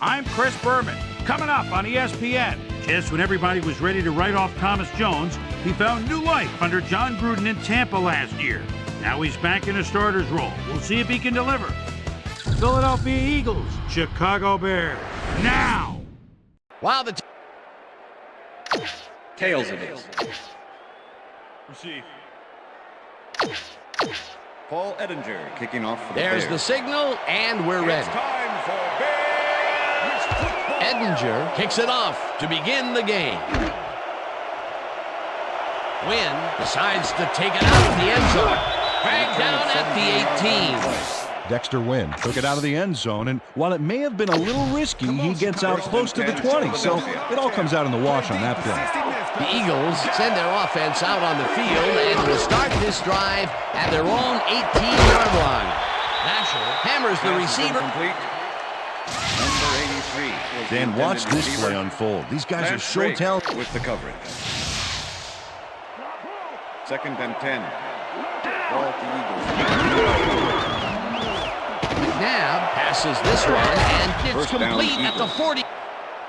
I'm Chris Berman. Coming up on ESPN. Just when everybody was ready to write off Thomas Jones, he found new life under John Gruden in Tampa last year. Now he's back in a starter's role. We'll see if he can deliver. Philadelphia Eagles, Chicago Bears. Now! Wow, Tails it is. Receive. Paul Edinger kicking off for the There's Bears. the signal, and we're ready. It's time for Bears football. Edinger kicks it off to begin the game. Wynn decides to take it out of the end zone. Dragged down at the 18. Dexter Wynn took it out of the end zone, and while it may have been a little risky, he gets out close to the 20, so it all comes out in the wash on that play. The Eagles send their offense out on the field and will start this drive at their own 18-yard line. Nasher hammers the receiver. Number 83. Dan, watch this play unfold. These guys are so talented. With the coverage. 2nd and 10. Ball at the Eagles. McNabb passes this one, and it's complete at the 40.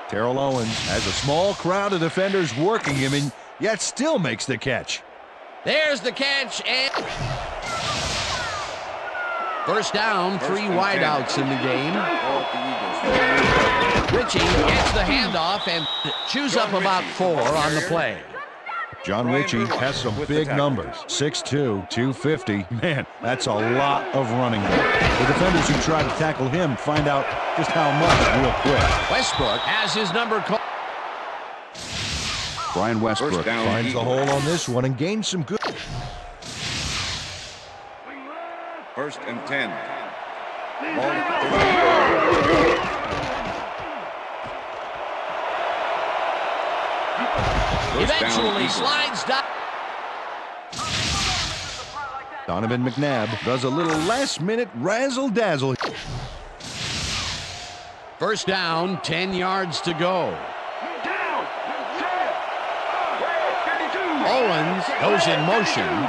Terrell Owens has a small crowd of defenders working him, and yet still makes the catch. There's the catch, and first down, 3 wideouts in the game. Ritchie gets the handoff and chews up about 4 on the play. John Ritchie has some big numbers. 6'2", 250. Man, that's a lot of running there. The defenders who try to tackle him find out just how much real quick. Westbrook has his number called. Brian Westbrook finds the hole on this one and gains some good. 1st and 10. Eventually slides down. Donovan McNabb does a little last-minute razzle-dazzle. First down, 10 yards to go. Owens goes in motion.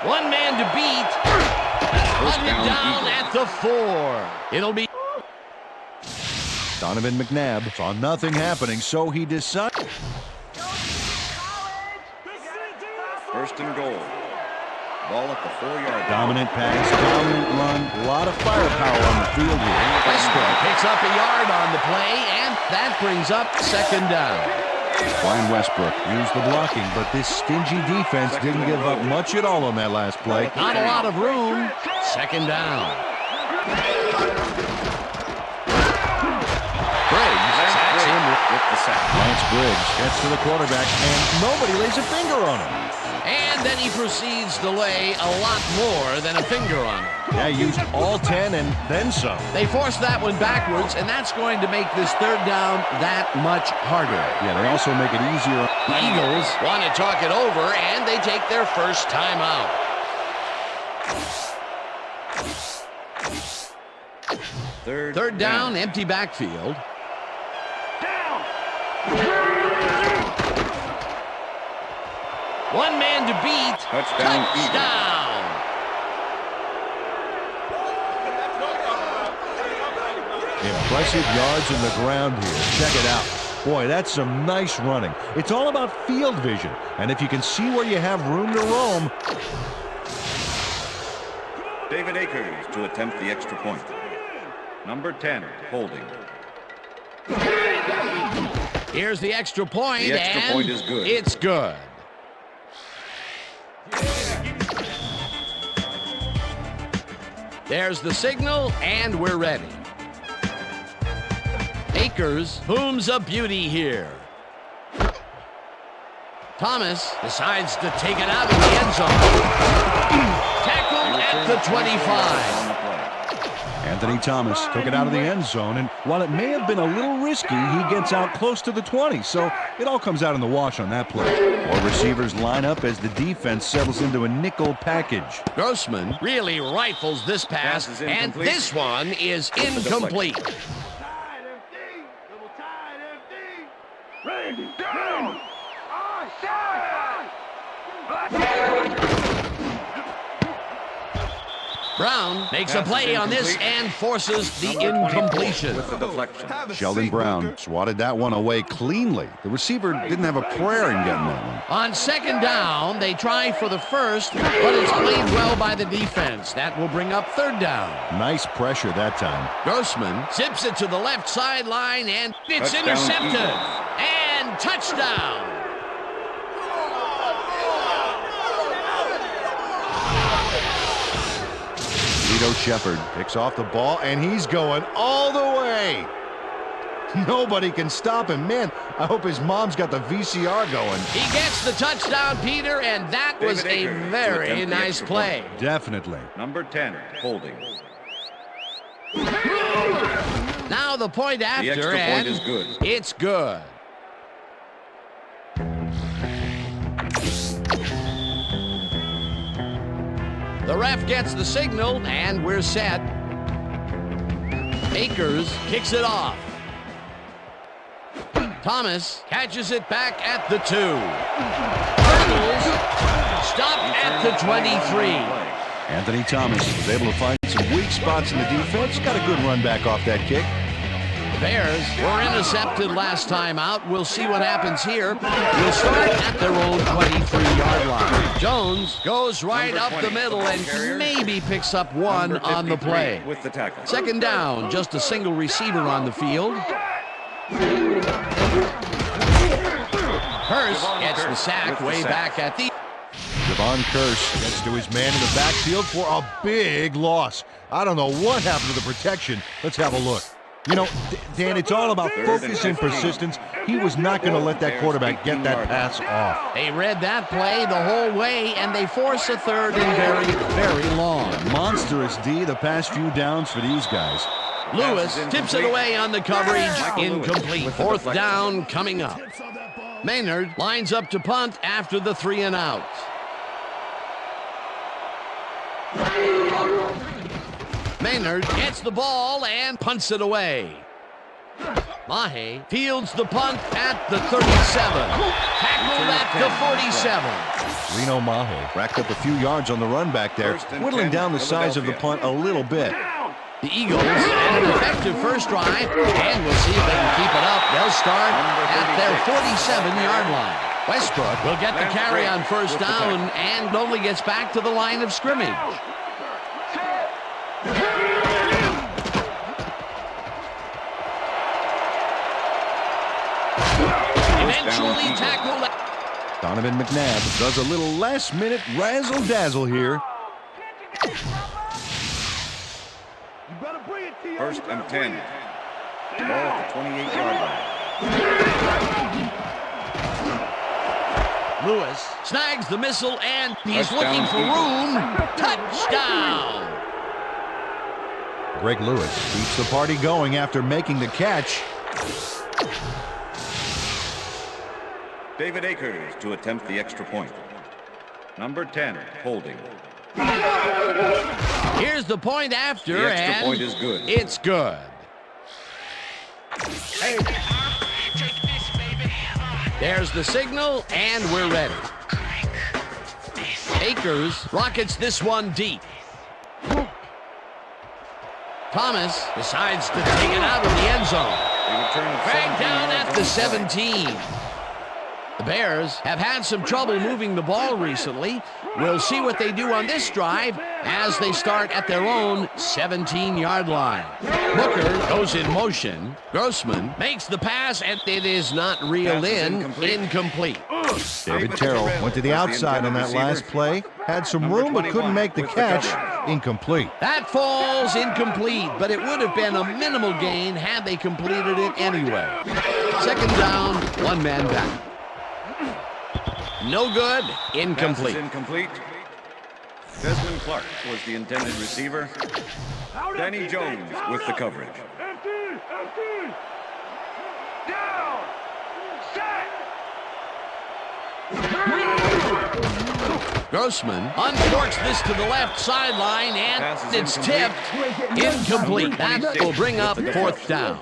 One man to beat. Hunted down at the 4. It'll be Donovan McNabb saw nothing happening, so he decides. 1st and goal. Ball at the 4-yard line. Dominant pass, dominant run, a lot of firepower on the field here. Westbrook picks up a yard on the play, and that brings up 2nd down. Brian Westbrook used the blocking, but this stingy defense didn't give up much at all on that last play. Not a lot of room. 2nd down. Briggs sacks him with the sack. Lance Briggs gets to the quarterback, and nobody lays a finger on him. And then he proceeds to lay a lot more than a finger on him. Yeah, used all 10 and then some. They forced that one backwards, and that's going to make this 3rd down that much harder. Yeah, they also make it easier. The Eagles want to talk it over, and they take their first timeout. Third down, empty backfield. One man to beat. Touchdown. Impressive yards in the ground here. Check it out. Boy, that's some nice running. It's all about field vision, and if you can see where you have room to roam. David Akers to attempt the extra point. Number 10, holding. Here's the extra point, The extra point is good. It's good. There's the signal, and we're ready. Akers booms a beauty here. Thomas decides to take it out of the end zone. Tackled at the 25. Anthony Thomas took it out of the end zone, and while it may have been a little risky, he gets out close to the 20, so it all comes out in the wash on that play. More receivers line up as the defense settles into a nickel package. Grossman really rifles this pass, and this one is incomplete. Brown makes a play on this and forces the incompletion. With the deflection. Sheldon Brown swatted that one away cleanly. The receiver didn't have a prayer in getting that one. On second down, they try for the first, but it's played well by the defense. That will bring up third down. Nice pressure that time. Grossman zips it to the left sideline, and it's Touchdown, intercepted. Eagles. And touchdown. Vito Shepherd picks off the ball, and he's going all the way. Nobody can stop him. Man, I hope his mom's got the VCR going. He gets the touchdown, Peter, and that was a David Akers very to attempt the nice extra play. point. Definitely. Number 10, holding. Now the point after, extra point and is good. it's good. The ref gets the signal, and we're set. Akers kicks it off. Thomas catches it back at the 2. Hurdles, stopped at the 23. Anthony Thomas was able to find some weak spots in the defense. Got a good run back off that kick. The Bears were intercepted last time out. We'll see what happens here. We'll start at their own 23-yard line. Jones goes right up the middle and maybe picks up one on the play. With the tackle. Second down, just a single receiver on the field. Hurst gets the sack way back at the... Javon Curse gets to his man in the backfield for a big loss. I don't know what happened to the protection. Let's have a look. You know, Dan, it's all about focus and persistence. He was not going to let that quarterback get that pass off. They read that play the whole way, and they force a third and very, very long. Monstrous D the past few downs for these guys. Lewis tips it away on the coverage. Incomplete. Fourth down coming up. Maynard lines up to punt after the 3 and out. Maynard gets the ball and punts it away. Mahe fields the punt at the 37. Tackled at the 47. Reno Mahe racked up a few yards on the run back there, whittling down the size of the punt a little bit. The Eagles had an effective first drive, and we'll see if they can keep it up. They'll start at their 47-yard line. Westbrook will get the carry on first down and only gets back to the line of scrimmage. Eventually tackled. Donovan McNabb does a little last-minute razzle-dazzle here. First and 10. Ball at the 28-yard line. Lewis snags the missile, and he's Touchdown, looking for room. Touchdown! Greg Lewis keeps the party going after making the catch. David Akers to attempt the extra point. Number 10, holding. Here's the point after, The extra and point is good. it's good. There's the signal, and we're ready. Akers rockets this one deep. Thomas decides to take it out of the end zone. Dragged down at the 17. The Bears have had some trouble moving the ball recently. We'll see what they do on this drive as they start at their own 17-yard line. Booker goes in motion. Grossman makes the pass, and it is not reeled in. Incomplete. David Terrell went to the outside on that last play. Had some room, but couldn't make the catch. Incomplete. That falls incomplete, but it would have been a minimal gain had they completed it anyway. Second down, one man back. No good. Incomplete. Pass is incomplete. Desmond Clark was the intended receiver. Danny Jones with the coverage. Grossman uncorks this to the left sideline, and it's tipped. Incomplete. That will bring up fourth down.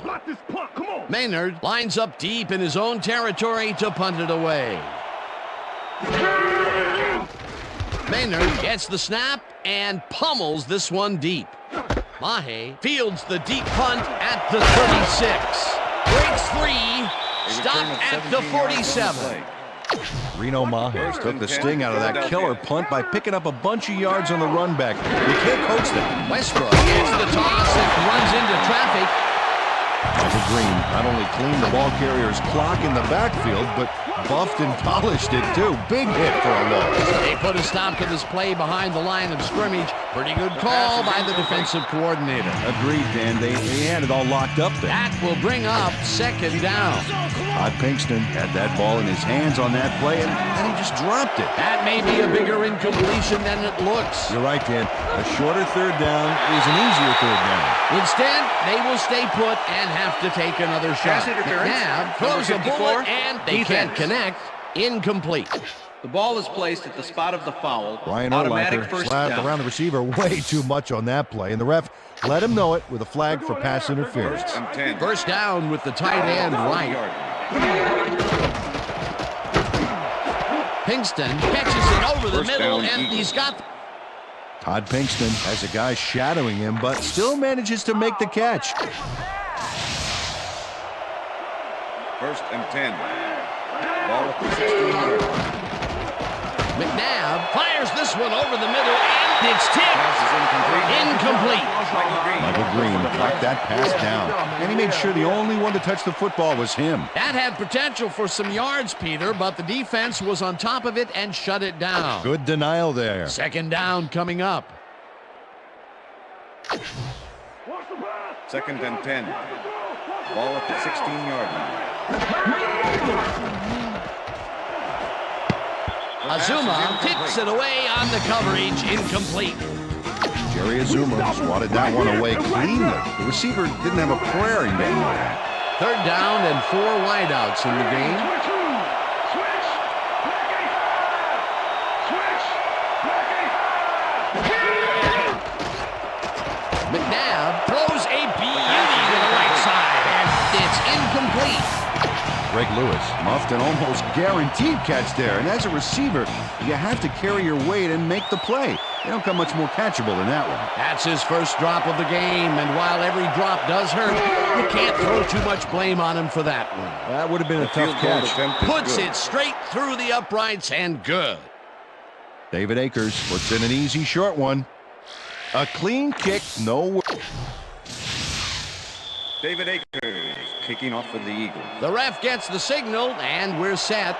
Maynard lines up deep in his own territory to punt it away. Maynard gets the snap and pummels this one deep. Mahe fields the deep punt at the 36. Breaks free. Stopped at the 47. Reno Mahe took the sting out of that killer punt by picking up a bunch of yards on the run back. You can't coach that. Westbrook gets the toss and runs into traffic. Michael Green not only cleaned the ball carrier's clock in the backfield, but buffed and polished it too. Big hit for a loss. They put a stop to this play behind the line of scrimmage. Pretty good call by the defensive coordinator. Agreed, Dan. They had it all locked up there. That will bring up second down. Todd Pinkston had that ball in his hands on that play, and then he just dropped it. That may be a bigger incompletion than it looks. You're right, Dan. A shorter third down is an easier third down. Instead, they will stay put and have to take another shot. McNabb throws a bullet, and they can't connect. Incomplete. The ball is placed at the spot of the foul. Ryan Automatic Urlacher first slapped down. around the receiver way too much on that play, and the ref let him know it with a flag for pass interference. First and 10. First down with the tight end right. Pinkston catches it over the First middle, down, and Eagles. he's got... Todd Pinkston has a guy shadowing him, but still manages to make the catch. First and 10. Ball at the 16-yard line. McNabb fires this one over the middle, and it's tipped. Pass is incomplete. Incomplete. Michael Green. Michael Green knocked that pass down, and he made sure the only one to touch the football was him. That had potential for some yards, Peter, but the defense was on top of it and shut it down. Good denial there. Second down coming up. Second and 10. Ball at the 16-yard line. Azuma tips it away on the coverage. Incomplete. Jerry Azuma swatted that one away cleanly. The receiver didn't have a prayer in getting there. Third down and 4 wideouts in the game. McNabb throws a beauty to the right side, and it's incomplete. Greg Lewis muffed an almost guaranteed catch there, and as a receiver, you have to carry your weight and make the play. They don't come much more catchable than that one. That's his first drop of the game, and while every drop does hurt, you can't throw too much blame on him for that one. That would have been a tough Field goal catch. attempt is Puts good. it straight through the uprights, and good. David Akers puts in an easy short one. A clean kick, no. David Akers kicking off for the Eagles. The ref gets the signal, and we're set.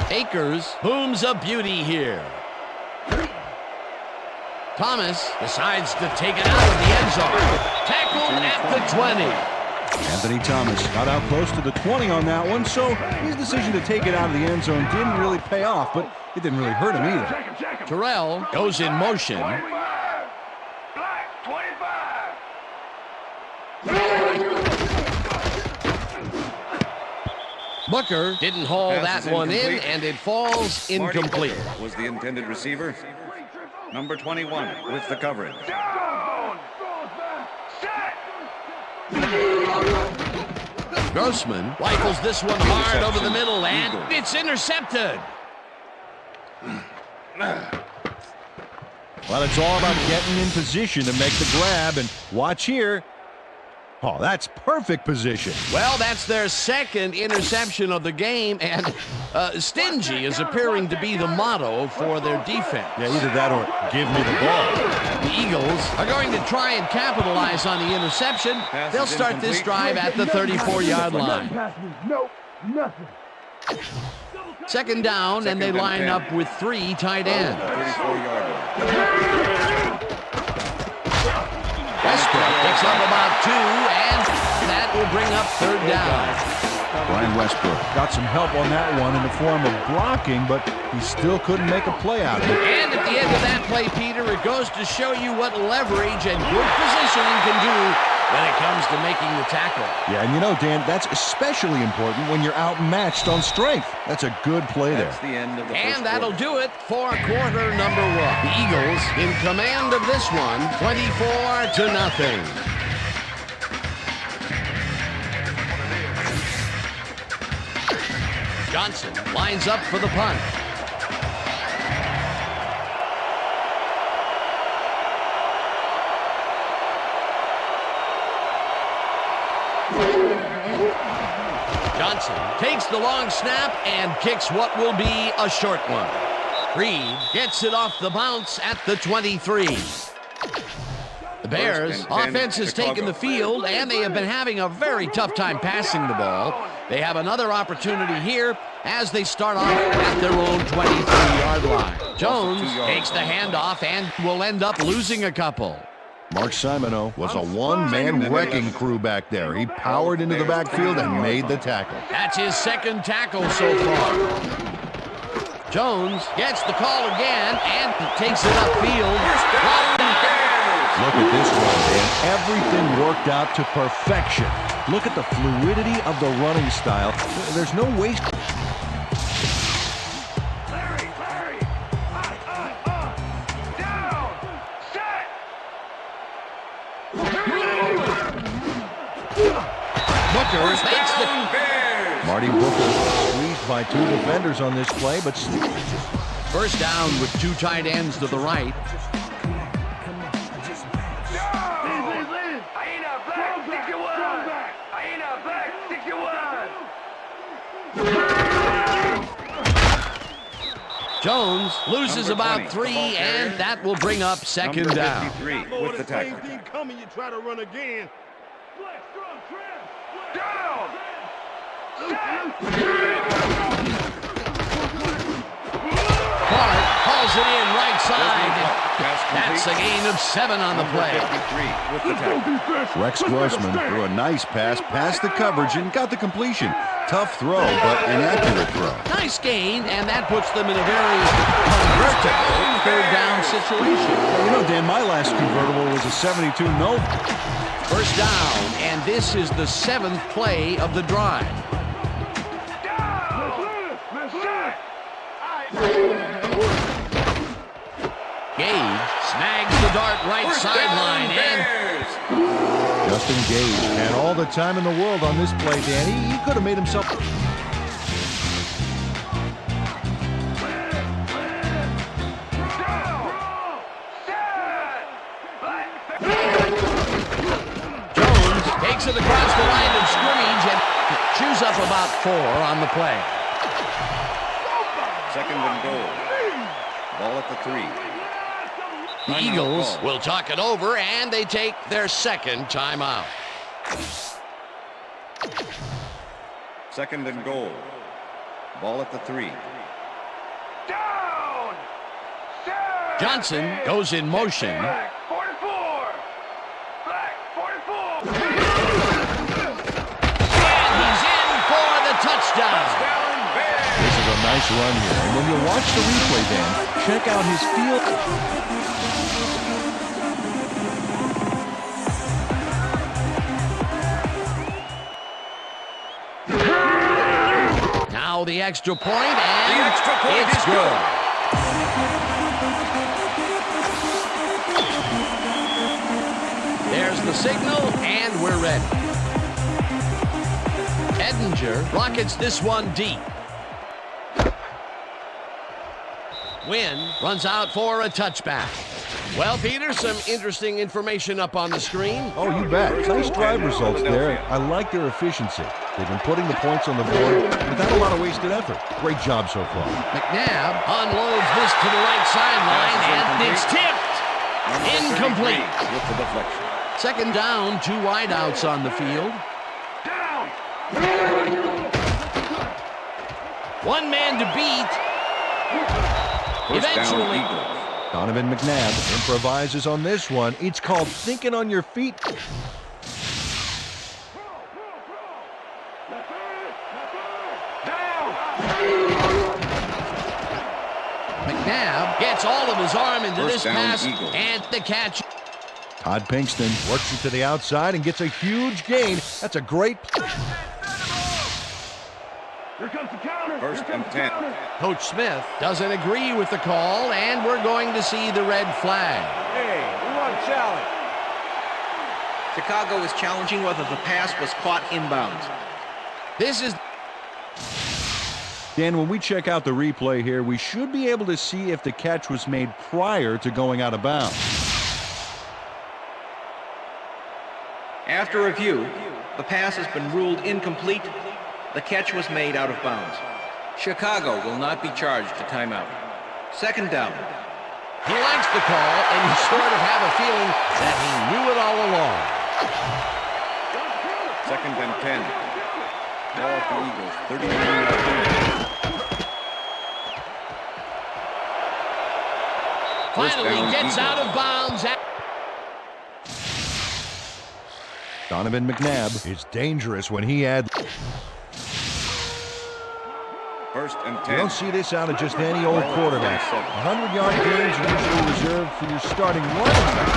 Akers booms a beauty here. Thomas decides to take it out of the end zone. Tackled at the 20. Anthony Thomas got out close to the 20 on that one, so his decision to take it out of the end zone didn't really pay off, but it didn't really hurt him either. Terrell goes in motion. Booker didn't haul Pass that is one in, incomplete. and it falls Marty incomplete. Booker was the intended receiver. Number 21 with the coverage. Grossman rifles this one hard over the middle, and it's intercepted. Well, it's all about getting in position to make the grab, and watch here. Oh, that's perfect position. Well, that's their second interception of the game, and stingy is appearing to be the motto for their defense. Yeah, either that or give me the ball. The Eagles are going to try and capitalize on the interception. They'll start this drive at the 34-yard line. Second down, and they Second and line 10. up with 3 tight ends. 34-yard line. Westbrook picks up about 2, and that will bring up third down. Brian Westbrook got some help on that one in the form of blocking, but he still couldn't make a play out of it. And at the end of that play, Peter, it goes to show you what leverage and good positioning can do when it comes to making the tackle. Yeah, and you know, Dan, that's especially important when you're outmatched on strength. That's a good play there. That's the end of the And first that'll quarter. do it for quarter number 1. The Eagles in command of this one, 24-0. Johnson lines up for the punt. Johnson takes the long snap and kicks what will be a short one. Reed gets it off the bounce at the 23. The Bears offense has taken the field, and they have been having a very tough time passing the ball. They have another opportunity here as they start off at their own 23-yard line. Jones takes the handoff and will end up losing a couple. Mark Simoneau was a one-man wrecking crew back there. He powered into the backfield and made the tackle. That's his second tackle so far. Jones gets the call again and takes it upfield. Look at this one, Dan. Everything worked out to perfection. Look at the fluidity of the running style. There's no waste. Down! Set! Booker makes the... Marty Booker squeezed by two defenders on this play, but First down with two tight ends to the right. Jones loses about 3, and that will bring up second down. With the tackle. Coming, you try to run again. Down! Clark hauls it in right side. That's a gain of 7 on the play. With the tackle. Rex Grossman threw a nice pass past the coverage and got the completion. Tough throw, but inaccurate throw. Nice gain, and that puts them in a very convertible third down situation. You know, Dan, my last convertible was a 72 no. First down, and this is the 7th play of the drive. Gage snags the dart right sideline, and Justin Gage had all the time in the world on this play, Dan. He could have made himself. Jones takes it across the line of scrimmage and chews up about 4 on the play. Second and goal. Ball at the 3. The Eagles will talk it over, and they take their second timeout. Second and goal. Ball at the 3. Down! Johnson goes in motion. 44! Black 44! And he's in for the touchdown. This is a nice run here. And when you watch the replay, Dan, check out his field. Now the extra point, and it's good. There's the signal, and we're ready. Edinger rockets this one deep. Wynn runs out for a touchback. Well, Peter, some interesting information up on the screen. Oh, you bet. Nice drive results there. I like their efficiency. They've been putting the points on the board without a lot of wasted effort. Great job so far. McNabb unloads this to the right sideline, and it's tipped. Incomplete. With the deflection. Second down, 2 wideouts on the field. Down! One man to beat. First Eventually. down, Eagles. Donovan McNabb improvises on this one. It's called thinking on your feet. McNabb gets all of his arm into First this down, pass, Eagles. and the catch. Todd Pinkston works it to the outside and gets a huge gain. That's a great. Here comes the counter! First and 10. Coach Smith doesn't agree with the call, and we're going to see the red flag. Hey, we want a challenge. Chicago is challenging whether the pass was caught inbounds. This is Dan, when we check out the replay here, we should be able to see if the catch was made prior to going out of bounds. After review, The pass has been ruled incomplete. The catch was made out of bounds. Chicago will not be charged a timeout. Second down. He likes the call, and you sort of have a feeling that he knew it all along. Second and 10. Ball at the Eagles. 39-yard. Finally gets out of bounds. Donovan McNabb is dangerous when he adds. First and 10. You don't see this out of just any old quarterback. 100-yard games are usually reserved for your starting running back.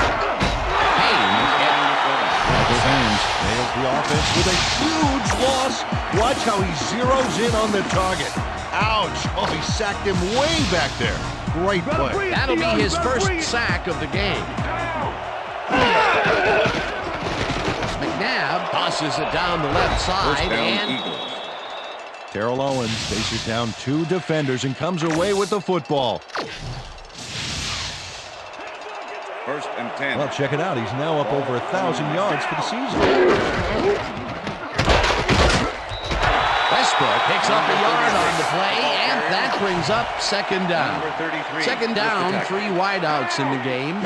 Michael Haynes nails the offense with a huge loss. Watch how he zeroes in on the target. Ouch! Oh, he sacked him way back there. Great play. That'll be his first sack of the game. McNabb tosses it down the left side, First down, and Eagles. Terrell Owens faces down 2 defenders and comes away with the football. First and 10. Well, check it out. He's now up over 1,000 yards for the season. Westbrook picks up a yard on the play, and that brings up second down. Number 33. Second down, 3 wideouts in the game.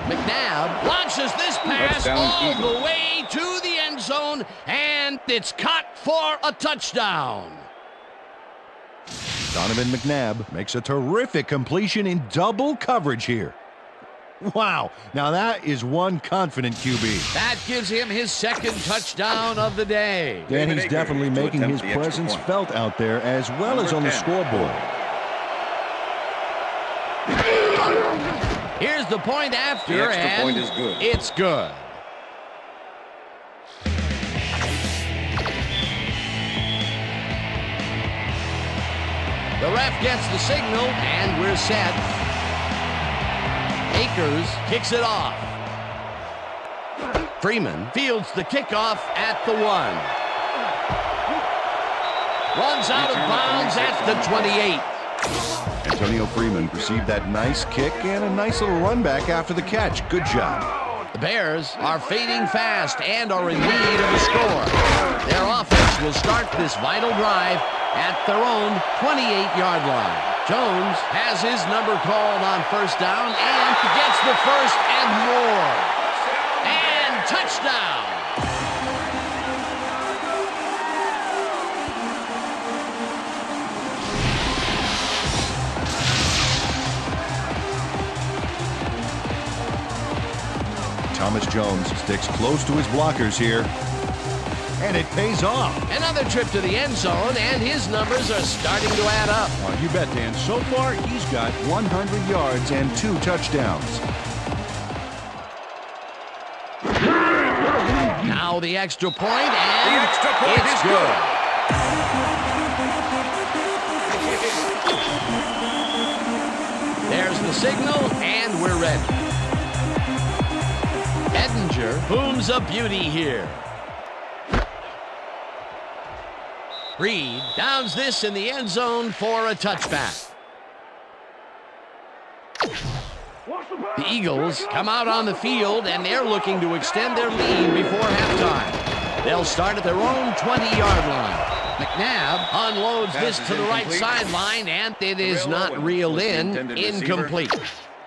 McNabb launches this pass all the way to the end zone, and it's caught for a touchdown. Donovan McNabb makes a terrific completion in double coverage here. Wow, now that is one confident QB. That gives him his second touchdown of the day. And he's definitely making his presence felt out there as well as on the scoreboard. Here's the point after, The extra and point is good. It's good. The ref gets the signal, and we're set. Akers kicks it off. Freeman fields the kickoff at the 1. Runs out of bounds at the 28. Antonio Freeman received that nice kick and a nice little run back after the catch. Good job. The Bears are fading fast and are in need of a score. Their offense will start this vital drive at their own 28-yard line. Jones has his number called on first down and gets the first and more. And touchdown. Thomas Jones sticks close to his blockers here. And it pays off. Another trip to the end zone, and his numbers are starting to add up. Well, you bet, Dan. So far, he's got 100 yards and 2 touchdowns. Now the extra point, and The extra point it's is good. There's the signal, and we're ready. Edinger booms a beauty here. Reed downs this in the end zone for a touchback. The Eagles come out on the field, and they're looking to extend their lead before halftime. They'll start at their own 20-yard line. McNabb unloads this to the right sideline, and it is not reeled in. Incomplete.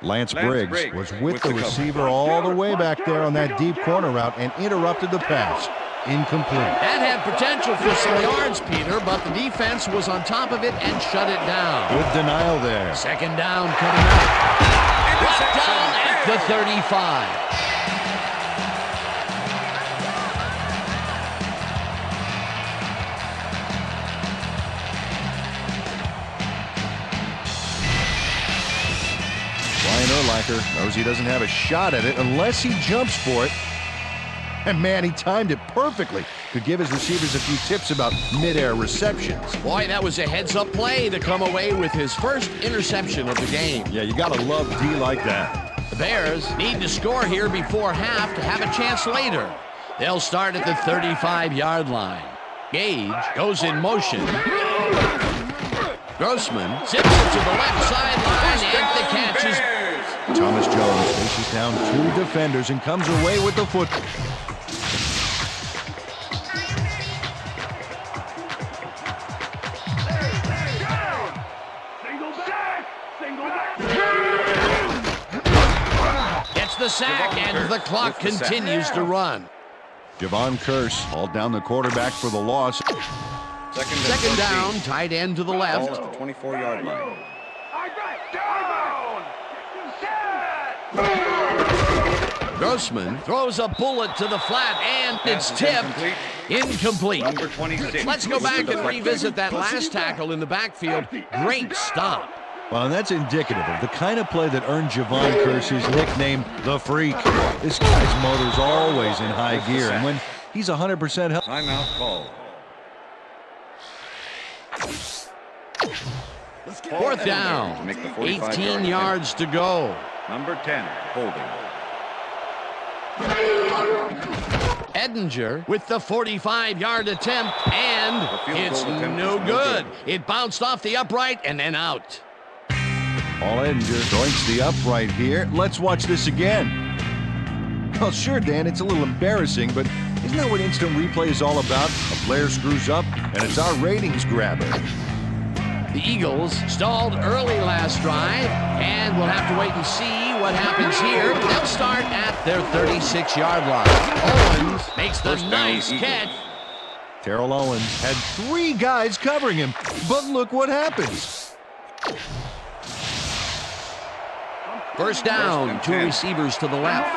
Lance Briggs was with the receiver all the way back there on that deep corner route and interrupted the pass. Incomplete. That had potential for some yards, Peter, but the defense was on top of it and shut it down. Good denial there. Second down coming up. Brought down at the 35. Brian Urlacher knows he doesn't have a shot at it unless he jumps for it. And man, he timed it perfectly. Could give his receivers a few tips about mid-air receptions. Boy, that was a heads-up play to come away with his first interception of the game. Yeah, you gotta love D like that. The Bears need to score here before half to have a chance later. They'll start at the 35-yard line. Gage goes in motion. Grossman zips it to the left sideline, and the catch is... Thomas Jones faces down 2 defenders and comes away with the foot. Gets the sack, and the clock continues to run. Javon Curse hauled down the quarterback for the loss. Second down, tight end to the left. Ball at the 24-yard line. Grossman throws a bullet to the flat, and it's tipped. Incomplete. Number 26. Let's go back and revisit that last tackle in the backfield. Great stop. Well, and that's indicative of the kind of play that earned Javon Curse his nickname, The Freak. This guy's motor's always in high gear, and when he's 100% healthy. Timeout called. Fourth down, 18 yards to go. Number 10, holding. Edinger with the 45-yard attempt, and it's no good. It bounced off the upright and then out. Paul Edinger joins the upright here. Let's watch this again. Well, sure, Dan, it's a little embarrassing, but isn't that what instant replay is all about? A player screws up, and it's our ratings grabber. The Eagles stalled early last drive, and we'll have to wait and see what happens here. They'll start at their 36-yard line. Owens makes the nice catch. Terrell Owens had 3 guys covering him, but look what happens. First down, 2 receivers to the left.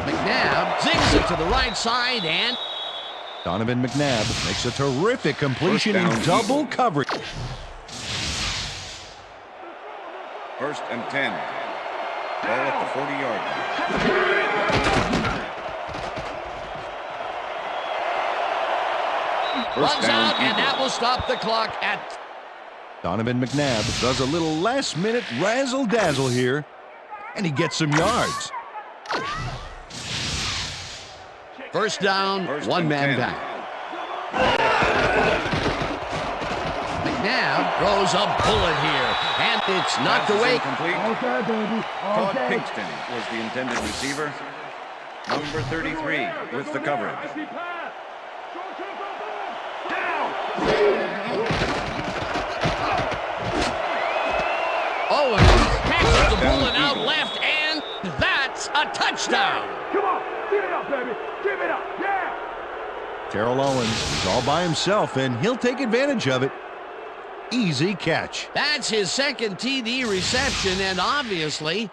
McNabb zings it to the right side, and Donovan McNabb makes a terrific completion in double coverage. First and 10. Ball at the 40-yard line. Runs out, and that will stop the clock at... Donovan McNabb does a little last-minute razzle-dazzle here, and he gets some yards. First down, 1 man back. McNabb throws a bullet here, and it's knocked away. Todd Pinkston was the intended receiver. Number 33 with the coverage. Owens catches the bullet out left, and that's a touchdown. Come on, give it up, baby. Give it up, yeah. Terrell Owens is all by himself, and he'll take advantage of it. Easy catch. That's his second TD reception, and obviously...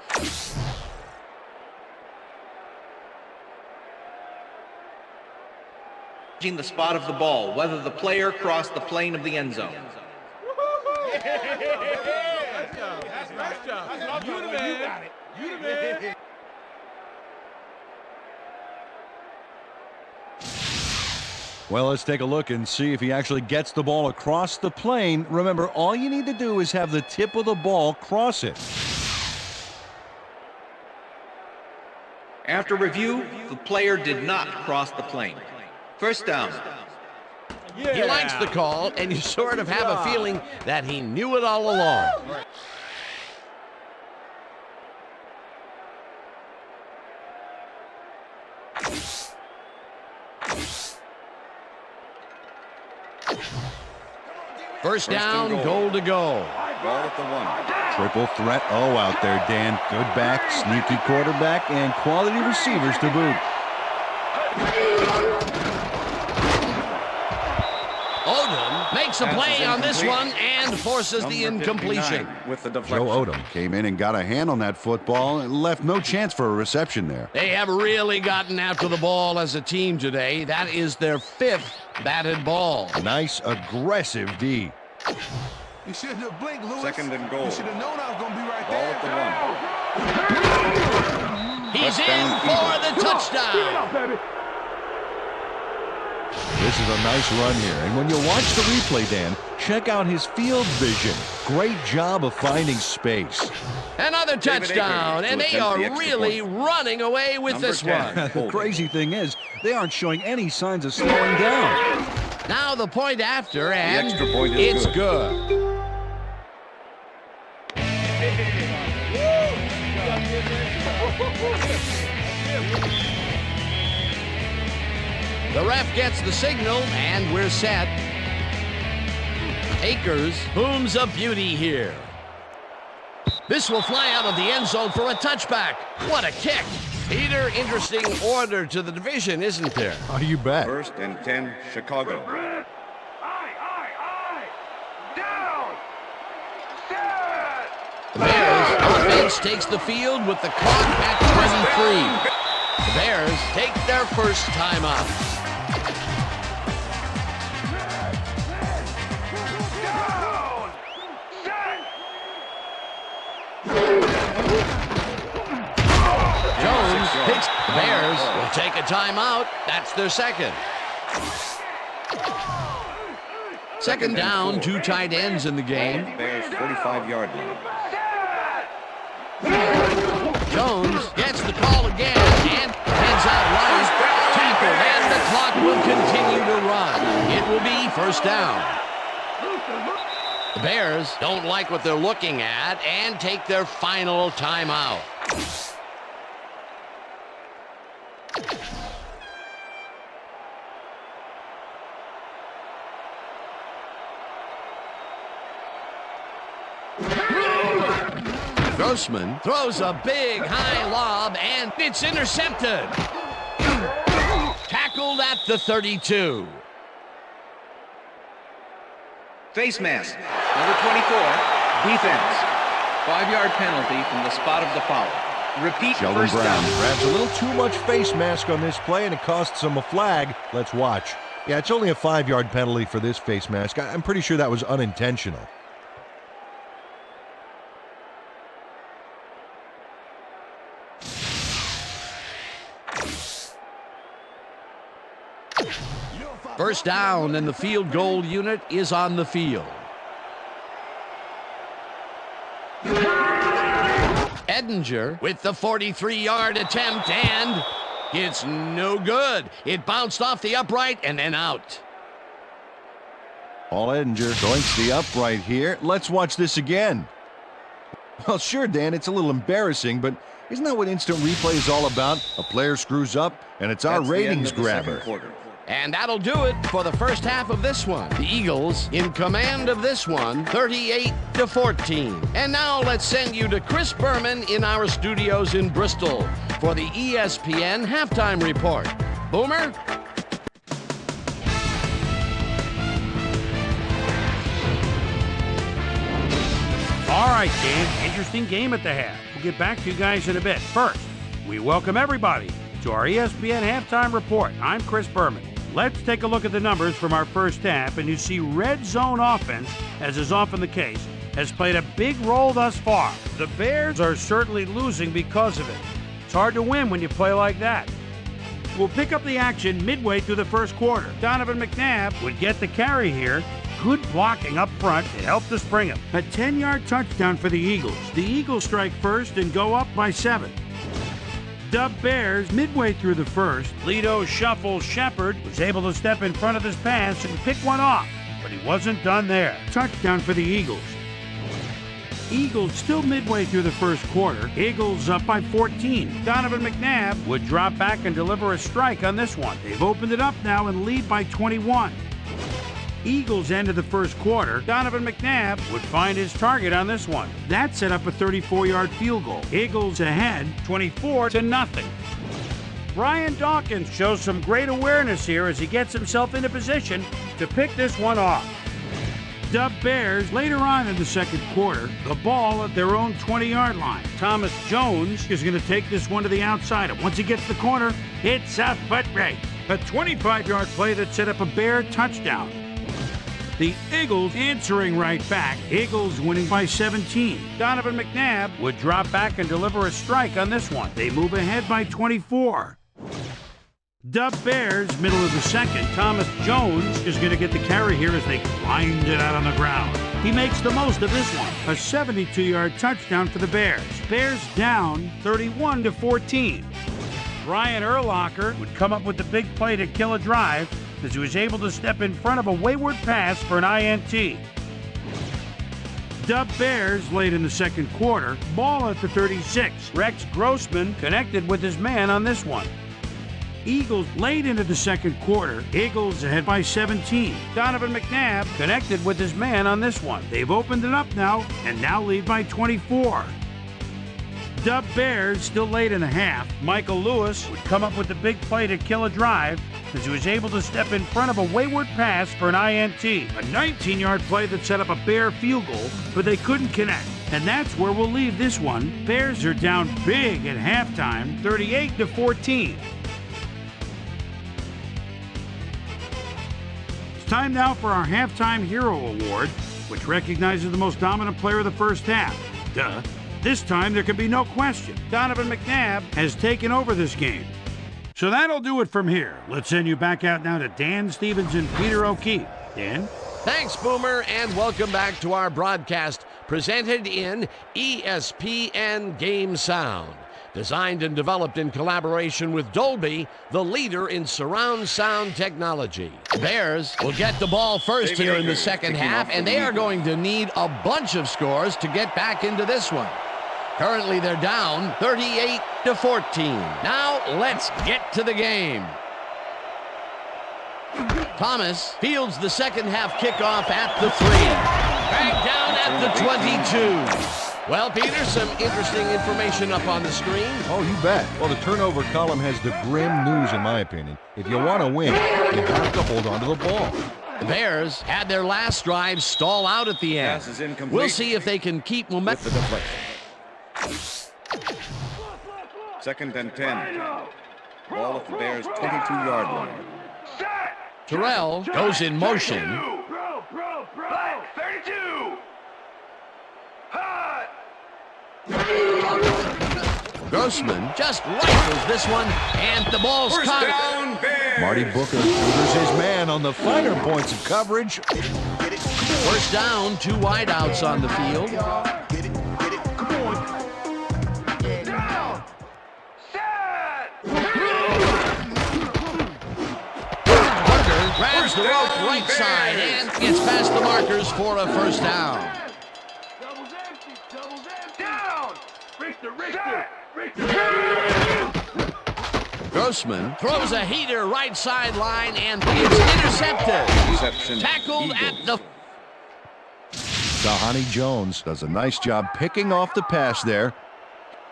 The spot of the ball, whether the player crossed the plane of the end zone. Well, let's take a look and see if he actually gets the ball across the plane. Remember, all you need to do is have the tip of the ball cross it. After review, the player did not cross the plane. First down. Yeah. He likes the call, and you sort of have a feeling that he knew it all along. First down, goal to go. Ball at the 1. Triple threat. Oh, out there, Dan. Good back, sneaky quarterback, and quality receivers to boot. Odom makes a play on this one and forces the incompletion. With the Joe Odom came in and got a hand on that football and left no chance for a reception there. They have really gotten after the ball as a team today. That is their 5th batted ball. Nice, aggressive D. You shouldn't have blinked, Lewis. Second and goal. You should have known I was going to be right Ball there. at the 1. He's in for the touchdown. This is a nice run here. And when you watch the replay, Dan, check out his field vision. Great job of finding space. Another touchdown, and they are really running away with this one. The crazy thing is, they aren't showing any signs of slowing down. Now the point after, and extra point is it's good. The ref gets the signal, and we're set. Akers booms a beauty here. This will fly out of the end zone for a touchback. What a kick. Peter, interesting order to the division, isn't there? Oh, you bet. 1st and 10, Chicago. Down. Set. The Bears offense takes the field with the clock at 23. The Bears take their first timeout. Down. Set. Jones picks. The Bears will take a timeout. That's their second. Second down, 2 tight ends in the game. Bears 45-yard line. Jones gets the call again and heads out wide. Tackled, and the clock will continue to run. It will be first down. The Bears don't like what they're looking at and take their final timeout. Grossman throws a big high lob, and it's intercepted. Tackled at the 32. Face mask, number 24, defense. 5-yard penalty from the spot of the foul. Repeat Sheldon first Brown down. grabs a little too much face mask on this play, and it costs him a flag. Let's watch. Yeah, it's only a 5-yard penalty for this face mask. I'm pretty sure that was unintentional. First down, and the field goal unit is on the field. Edinger with the 43-yard attempt, and it's no good. It bounced off the upright and then out. Paul Edinger doinks the upright here. Let's watch this again. Well, sure, Dan, it's a little embarrassing, but isn't that what instant replay is all about? A player screws up, and it's our That's the end ratings of the second grabber. quarter. And that'll do it for the first half of this one. The Eagles in command of this one, 38-14. And now let's send you to Chris Berman in our studios in Bristol for the ESPN halftime report. Boomer? All right, Dan, interesting game at the half. We'll get back to you guys in a bit. First, we welcome everybody to our ESPN halftime report. I'm Chris Berman. Let's take a look at the numbers from our first half, and you see red zone offense, as is often the case, has played a big role thus far. The Bears are certainly losing because of it. It's hard to win when you play like that. We'll pick up the action midway through the first quarter. Donovan McNabb would get the carry here. Good blocking up front to help to spring him. A 10-yard touchdown for the Eagles. The Eagles strike first and go up by 7. Dub Bears midway through the first. Lito shuffles Shepard, was able to step in front of this pass and pick one off, but he wasn't done there. Touchdown for the Eagles. Eagles still midway through the first quarter. Eagles up by 14. Donovan McNabb would drop back and deliver a strike on this one. They've opened it up now and lead by 21. Eagles ended the first quarter. Donovan McNabb would find his target on this one. That set up a 34-yard field goal. Eagles ahead 24-0. Brian Dawkins shows some great awareness here as he gets himself into position to pick this one off. Dub Bears later on in the second quarter, the ball at their own 20-yard line. Thomas Jones is going to take this one to the outside, and once he gets the corner, it's a foot race. A 25-yard play that set up a Bear touchdown. The Eagles answering right back. Eagles winning by 17. Donovan McNabb would drop back and deliver a strike on this one. They move ahead by 24. Dub Bears, middle of the second. Thomas Jones is going to get the carry here as they grind it out on the ground. He makes the most of this one. A 72-yard touchdown for the Bears. Bears down 31-14. Brian Urlacher would come up with the big play to kill a drive as he was able to step in front of a wayward pass for an INT. Dub Bears late in the second quarter. Ball at the 36. Rex Grossman connected with his man on this one. Eagles late into the second quarter. Eagles ahead by 17. Donovan McNabb connected with his man on this one. They've opened it up now and now lead by 24. Dub Bears still late in the half. Michael Lewis would come up with the big play to kill a drive as he was able to step in front of a wayward pass for an INT. A 19-yard play that set up a Bear field goal, but they couldn't connect. And that's where we'll leave this one. Bears are down big at halftime, 38-14. It's time now for our Halftime Hero Award, which recognizes the most dominant player of the first half. Duh. This time, there can be no question. Donovan McNabb has taken over this game. So that'll do it from here. Let's send you back out now to Dan Stevens and Peter O'Keefe. Dan? Thanks, Boomer, and welcome back to our broadcast presented in ESPN Game Sound. Designed and developed in collaboration with Dolby, the leader in surround sound technology. Bears will get the ball first here in the second half, and they are going to need a bunch of scores to get back into this one. Currently, they're down 38-14. Now, let's get to the game. Thomas fields the second half kickoff at the 3. Back down at the 22. Well, Peter, some interesting information up on the screen. Oh, you bet. Well, the turnover column has the grim news, in my opinion. If you want to win, you have to hold on to the ball. The Bears had their last drive stall out at the end. Pass is incomplete. We'll see if they can keep momentum. With the deflection. 2nd and 10. Ball at the Bears' 22-yard line. Terrell goes in motion. Black 32. Hot. Grossman just rifles this one, and the ball's First caught. down, Bears. Marty Booker orders his man on the finer points of coverage. First down, 2 wideouts on the field. Down. Set. Booker grabs the rope down, right Bears. side and gets past the markers for a first down. Down. Grossman throws a heater right sideline, and it's intercepted. Reception. Tackled at Eagles. the... Dahani Jones does a nice job picking off the pass there.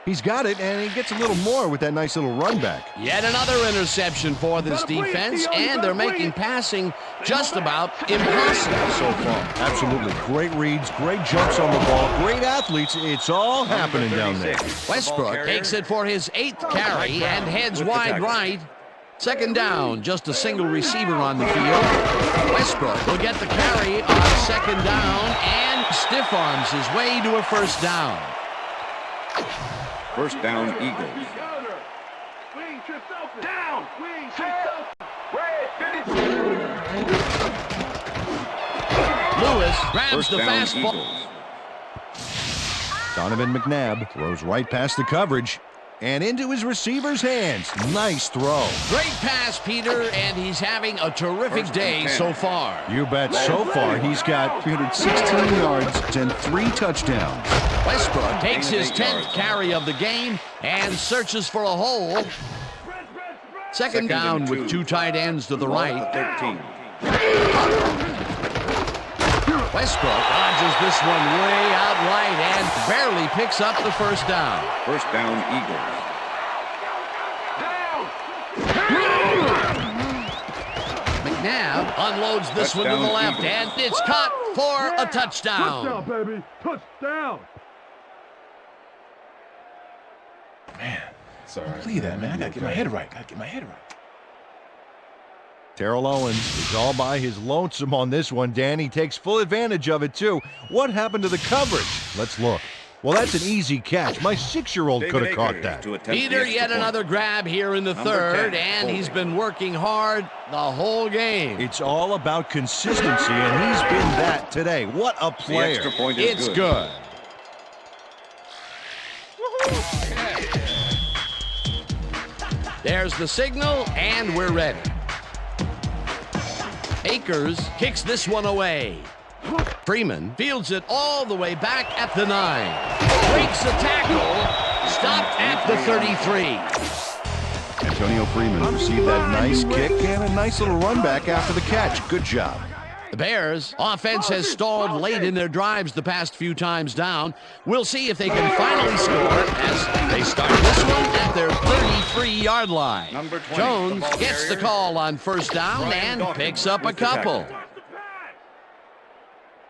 He's got it, and he gets a little more with that nice little run back. Yet another interception for this defense, and they're making passing just about impossible so far. Absolutely. Great reads, great jumps on the ball, great athletes. It's all happening down there. Westbrook takes it for his 8th carry and heads wide right. Second down, just a single receiver on the field. Westbrook will get the carry on second down and stiff arms his way to a first down. First down, Eagles. Down. Red 52. Lewis grabs First the down, fastball. Eagles. Donovan McNabb throws right past the coverage and into his receiver's hands. Nice throw. Great pass, Peter, and he's having a terrific First and day 10. so far. You bet. So far, he's got 316 yards and 3 touchdowns. Westbrook takes his 8 10th yards. carry of the game and searches for a hole. Second down and with 2 2. tight ends to the Ball right. at the 13. Westbrook dodges this one way out right and barely picks up the first down. First down, Eagles. McNabb unloads this one to the Touchdown, left, Eagles. and it's caught for a touchdown. baby. Touchdown. Sorry. Leave that, man. I gotta get my head right. Terrell Owens is all by his lonesome on this one, Dan. He takes full advantage of it, too. What happened to the coverage? Let's look. Well, that's an easy catch. My 6-year-old could have caught that. Peter, yet another grab here in the Number third, 10, and he's holding. been working hard the whole game. It's all about consistency, and he's been that today. What a The player. extra point is It's good. There's the signal, and we're ready. Akers kicks this one away. Freeman fields it all the way back at the 9. Breaks the tackle. Stopped at the 33. And Antonio Freeman received that nice kick and a nice little run back after the catch. Good job. The Bears' offense has stalled late in their drives the past few times down. We'll see if they can finally score as they start this one at their 33-yard line. Number 20, Jones the ball gets the carrier. call on first down Brian and Dawkins picks up a with the couple. tackle.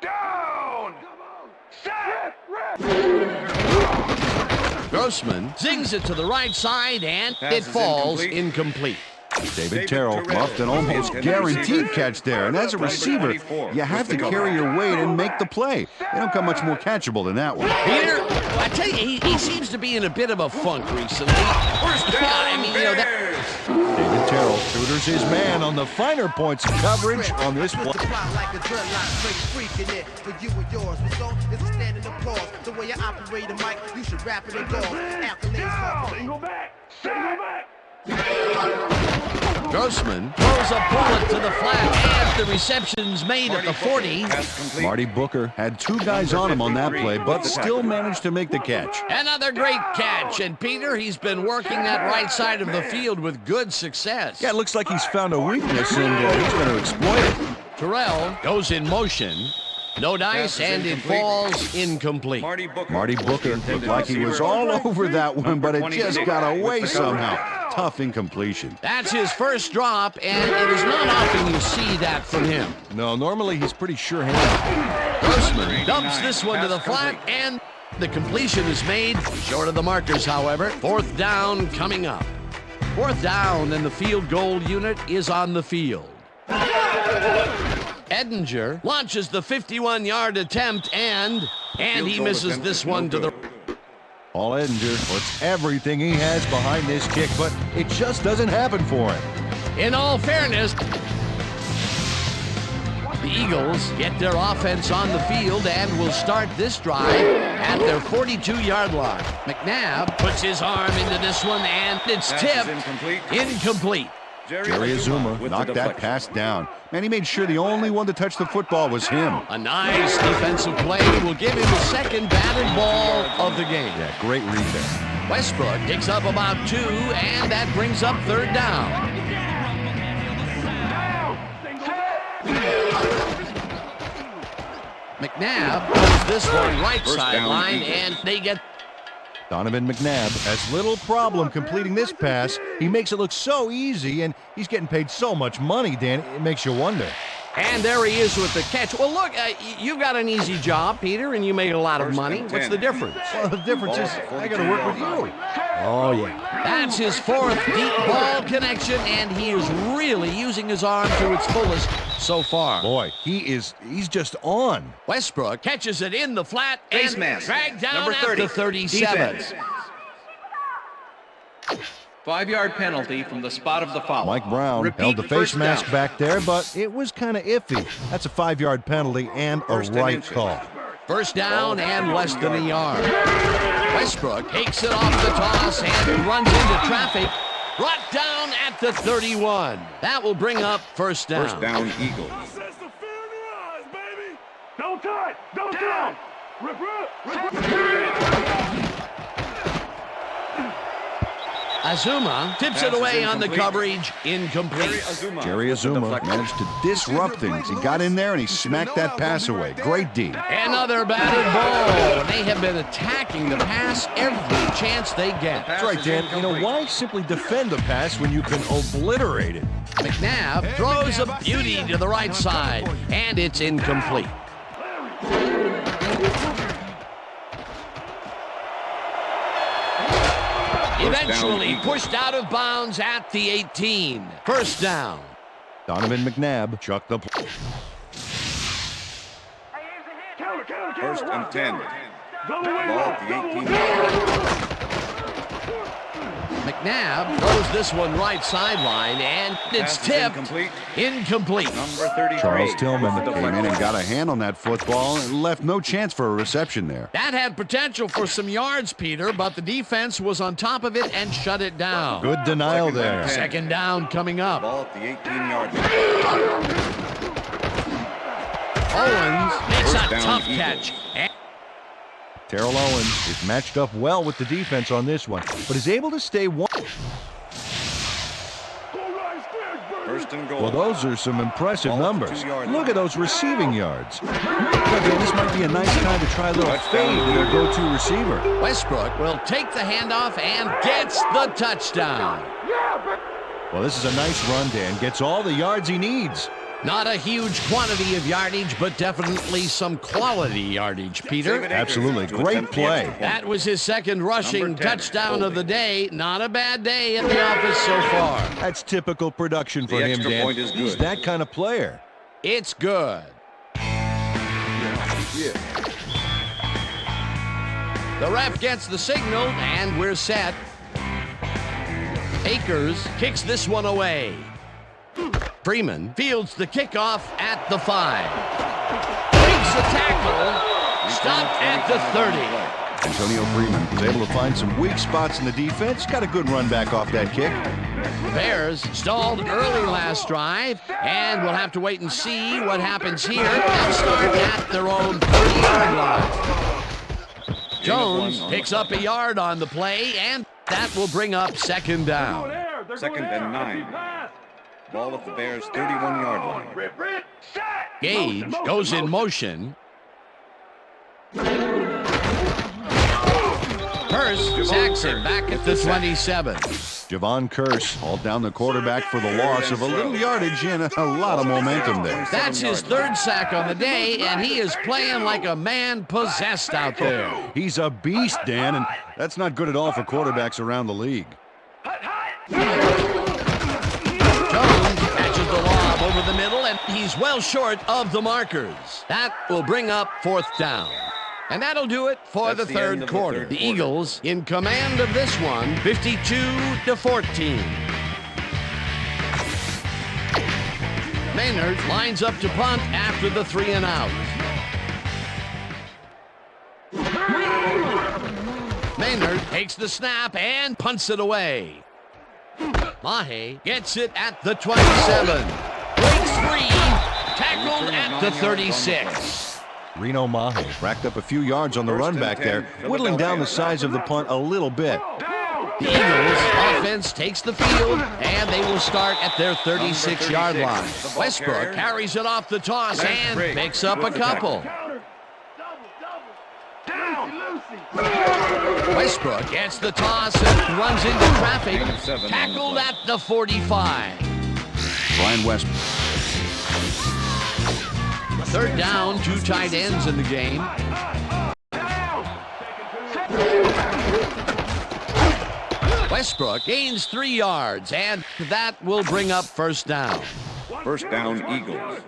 Down. Set. Grossman zings it to the right side, and Pass it is falls incomplete. David Terrell muffed an almost guaranteed catch there. And as a receiver, you have to carry your weight and make the play. They don't come much more catchable than that one. Peter, I tell you, he seems to be in a bit of a funk recently. David Terrell tutors his man on the finer points of coverage on this play. Go back. Go back. Grossman throws a bullet to the flat, and the reception's made at the 40. Marty Booker had two guys on him on that play, but still managed to make the catch. Another great catch, and Peter, he's been working that right side of the field with good success. Yeah, it looks like he's found a weakness, and he's going to exploit it. Terrell goes in motion. No dice, and it falls incomplete. Marty Booker looked like he was all over that one, but it just got away somehow. Tough incompletion. That's his first drop, and it is not often you see that from him. No, normally he's pretty sure-handed. Grossman dumps this one to the flat, and the completion is made. Short of the markers, however. Fourth down coming up. Fourth down, and the field goal unit is on the field. Edinger launches the 51-yard attempt, and he misses this one to the... Paul Edinger puts everything he has behind this kick, but it just doesn't happen for him. In all fairness, the Eagles get their offense on the field and will start this drive at their 42-yard line. McNabb puts his arm into this one, and it's tipped. Incomplete. Jerry Azuma knocked that pass down. Man, he made sure the only one to touch the football was him. A nice defensive play will give him the second batted ball of the game. Yeah, great read there. Westbrook picks up about 2, and that brings up third down. McNabb pulls this one right sideline, and they get... Donovan McNabb has little problem completing this pass. He makes it look so easy, and he's getting paid so much money, Dan, it makes you wonder. And there he is with the catch. Well, look, you've got an easy job, Peter, and you made a lot of money. What's the difference? Well, the difference is I got to work with you. Oh, yeah. That's his fourth deep ball connection, and he is really using his arm to its fullest so far. Boy, he's just on. Westbrook catches it in the flat and dragged down number 30, at the 37. defense. 5-yard penalty from the spot of the foul. Mike Brown Repeat held the face first mask down. back there, but it was kind of iffy. That's a 5-yard penalty and a right call. First down and less than a yard. Westbrook takes it off the toss and runs into traffic. Brought down at the 31. That will bring up first down. First down, Eagles. Don't touch. Don't down. Azuma tips it away on the coverage. Incomplete. Jerry Azuma managed to disrupt things. He got in there and he smacked that pass away. Great D. Another batted ball. They have been attacking the pass every chance they get. That's right, Dan. You know, why simply defend the pass when you've been obliterated? McNabb throws a beauty to the right side, and it's incomplete. Eventually pushed out of bounds at the 18. First down. Donovan McNabb chucked the play. First and 10. Ball at the 18-yard. McNabb throws this one right sideline, and it's tipped. Incomplete. Number 33. Charles Tillman came in and got a hand on that football and left no chance for a reception there. That had potential for some yards, Peter, but the defense was on top of it and shut it down. Good denial there. Second down coming up. Ball at the 18-yard line. Owens makes First a down, tough Eagles. catch. Terrell Owens is matched up well with the defense on this one, but is able to stay one. First and goal. Well, those are some impressive Ball at the numbers. 2-yard Look line. at those receiving yards. Okay, this might be a nice time to try a little fade to their go-to receiver. Westbrook will take the handoff and gets the touchdown. Well, this is a nice run, Dan. Gets all the yards he needs. Not a huge quantity of yardage, but definitely some quality yardage, Peter. Absolutely. Great play. That was his second rushing Number 10, touchdown of the day. Not a bad day at the office so far. That's typical production for The him, extra Dan. point is He's good. that kind of player. It's good. The ref gets the signal, and we're set. Akers kicks this one away. Freeman fields the kickoff at the 5. Breaks the tackle. Stopped at the 30. Antonio Freeman was able to find some weak spots in the defense. Got a good run back off that kick. The Bears stalled early last drive, and we'll have to wait and see what happens here. They'll start at their own 30-yard line. Jones picks up a yard on the play, and that will bring up second down. Second and 9. Ball at the Bears' 31-yard line. Gage goes in motion. Hurst sacks him back at the 27. Javon Curse hauled down the quarterback for the loss of a little yardage and a lot of momentum there. That's his third sack on the day, and he is playing like a man possessed out there. He's a beast, Dan, and that's not good at all for quarterbacks around the league. Jones catches the lob over the middle, and he's well short of the markers. That will bring up fourth down. And that'll do it for That's the the end third of the quarter. third The quarter. Eagles in command of this one, 52-14. Maynard lines up to punt after the 3 and out. Maynard takes the snap and punts it away. Mahe gets it at the 27. Breaks free, tackled at the 36. Reno Mahe racked up a few yards on the First run and back 10, there, whittling down the size of the punt a little bit. The Eagles offense takes the field, and they will start at their 36-yard line. The ball Westbrook carrier. carries it off the toss Lance and Briggs picks up a with the couple. Westbrook gets the toss and runs into traffic. Gain of 7 on the Tackled play. at the 45. Brian Westbrook. Third down, 2 tight ends in the game. Westbrook gains 3 yards, and that will bring up first down. First down, Eagles.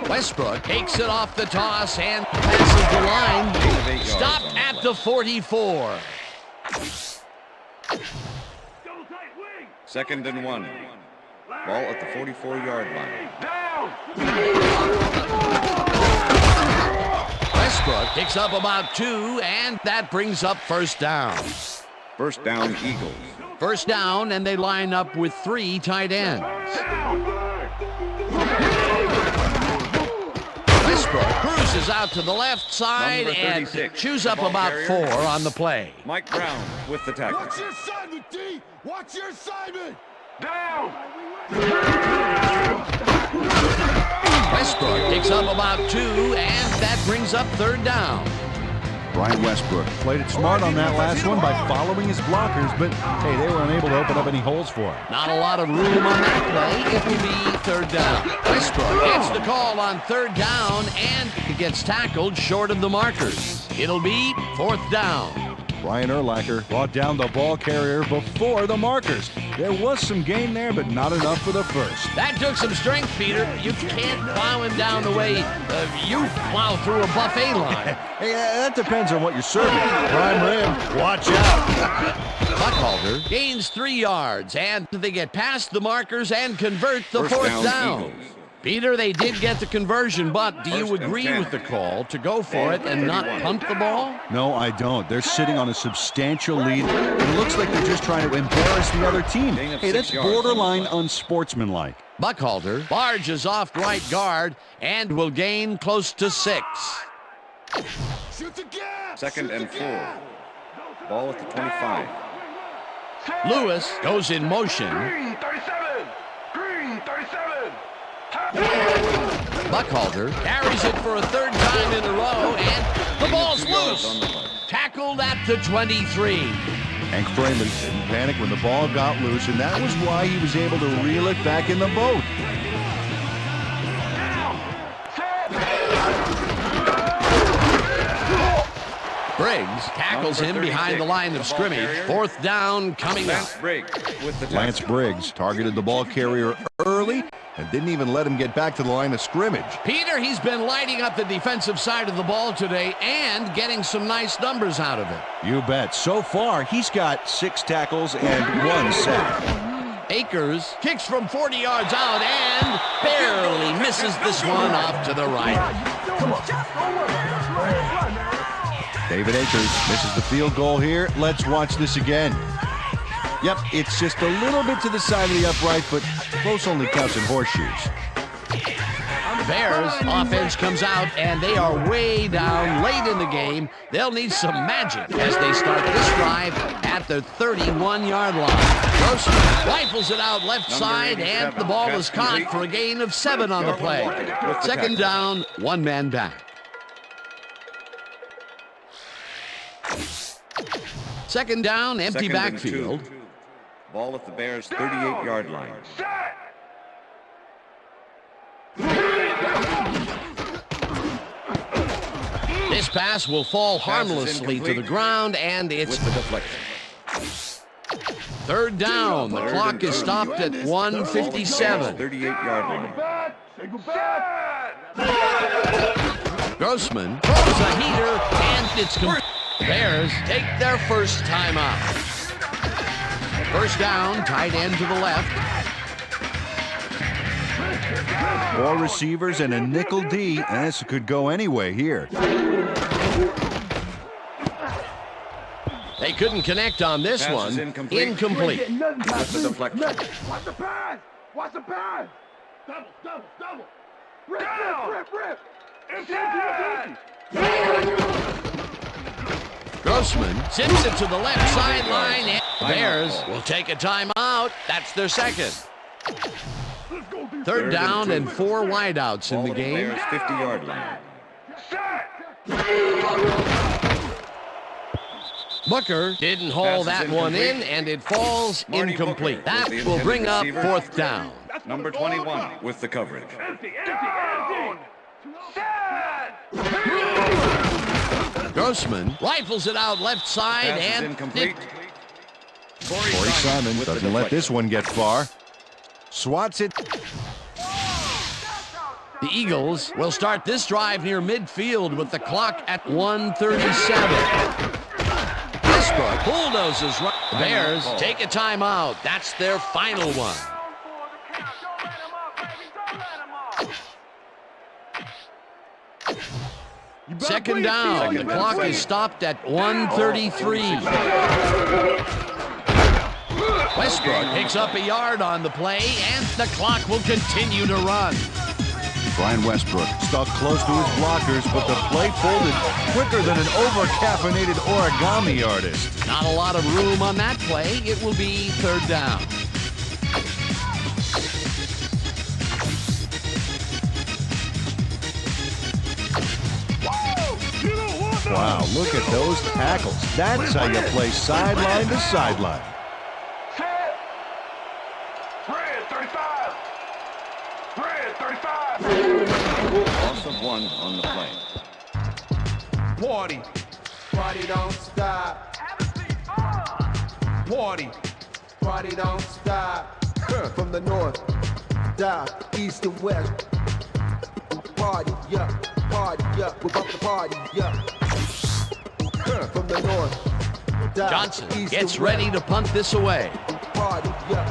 Westbrook takes it off the toss and passes the line. Gain of 8 yards Stopped on the at play. the 44. Second and 1. Ball at the 44-yard line. Westbrook picks up about 2, and that brings up first down. First down, Eagles. First down, and they line up with 3 tight ends. Westbrook cruises out to the left side Number and 36, chews up ball about carrier. 4 on the play. Mike Brown with the tackle. Watch your assignment, D! Watch your assignment! Westbrook picks up about 2, and that brings up third down. Brian Westbrook played it smart on that last one by following his blockers, but hey, they were unable to open up any holes for him. Not a lot of room on that play. It will be third down. Westbrook gets the call on third down, and he gets tackled short of the markers. It'll be fourth down. Brian Urlacher brought down the ball carrier before the markers. There was some gain there, but not enough for the first. That took some strength, Peter. You can't plow him down the way you plow through a buffet line. Hey, that depends on what you're serving. Prime rib, watch out. Buckhalter gains 3 yards, and they get past the markers and convert the First fourth down, down. Eagles. Peter, they did get the conversion, but do you First and agree 10. with the call to go for it and not 31. punt the ball? No, I don't. They're sitting on a substantial lead. It looks like they're just trying to embarrass the other team. Gain of Hey, 6 that's yards on the borderline play. unsportsmanlike. Buckhalter barges off right guard and will gain close to 6. Shoot the gap! Second Shoot and the 4. gap! Ball at the 25. Lewis goes in motion. Green 37. Green 37. Buckhalter carries it for a third time in a row, and the ball's loose. Tackled at the 23. Hank Fraley didn't panic when the ball got loose, and that was why he was able to reel it back in the boat. Briggs tackles him behind the line of scrimmage. Fourth down coming up. Lance Briggs targeted the ball carrier early and didn't even let him get back to the line of scrimmage. Peter, he's been lighting up the defensive side of the ball today and getting some nice numbers out of it. You bet. So far, he's got 6 tackles and 1 sack. Akers kicks from 40 yards out and barely misses this one off to the right. David Akers misses the field goal here. Let's watch this again. Yep, it's just a little bit to the side of the upright, but close only counts in horseshoes. Bears offense comes out, and they are way down late in the game. They'll need some magic as they start this drive at the 31-yard line. Grossman rifles it out left side, and the ball is caught for a gain of 7 on the play. Second down, 1 man back. Second down, empty backfield. Ball at the Bears' 38-yard line. This pass will fall harmlessly to the ground, and it's the deflection. Third down. The clock is stopped at 1:57. 38-yard line. Grossman throws a heater, and it's complete. Bears take their first timeout. First down, tight end to the left. 4 receivers and a nickel D, and this could go anyway here. They couldn't connect on this Pass one. is incomplete. With the deflection. Watch the pass. Watch the pass. Double. Rip. It's empty. Grossman zips it to the left sideline, and the Bears will take a timeout. That's their second. Third down and 4 wideouts in the game. Bears' 50-yard line. Booker didn't haul that one in, and it falls incomplete. That will bring up fourth down. Number 21 with the coverage. Empty. Grossman rifles it out left side, Pass is and incomplete. Corey Simon doesn't let this one get far. Swats it. the Eagles will start this drive near midfield with the clock at 1:37. Westbrook bulldozes right. The Bears take a timeout. That's their final one. Second down. The clock is stopped at 1:33. Westbrook picks up a yard on the play, and the clock will continue to run. Brian Westbrook stuck close to his blockers, but the play folded quicker than an over-caffeinated origami artist. Not a lot of room on that play. It will be third down. Wow, look at those tackles. That's how you play sideline to sideline. Loss of 1 on the play. Party don't stop. Party don't stop. From the north, south, east and west. Party, yeah, we're about to party, yeah. From the north, south, Johnson east gets and ready west. to punt this away. Party, yeah.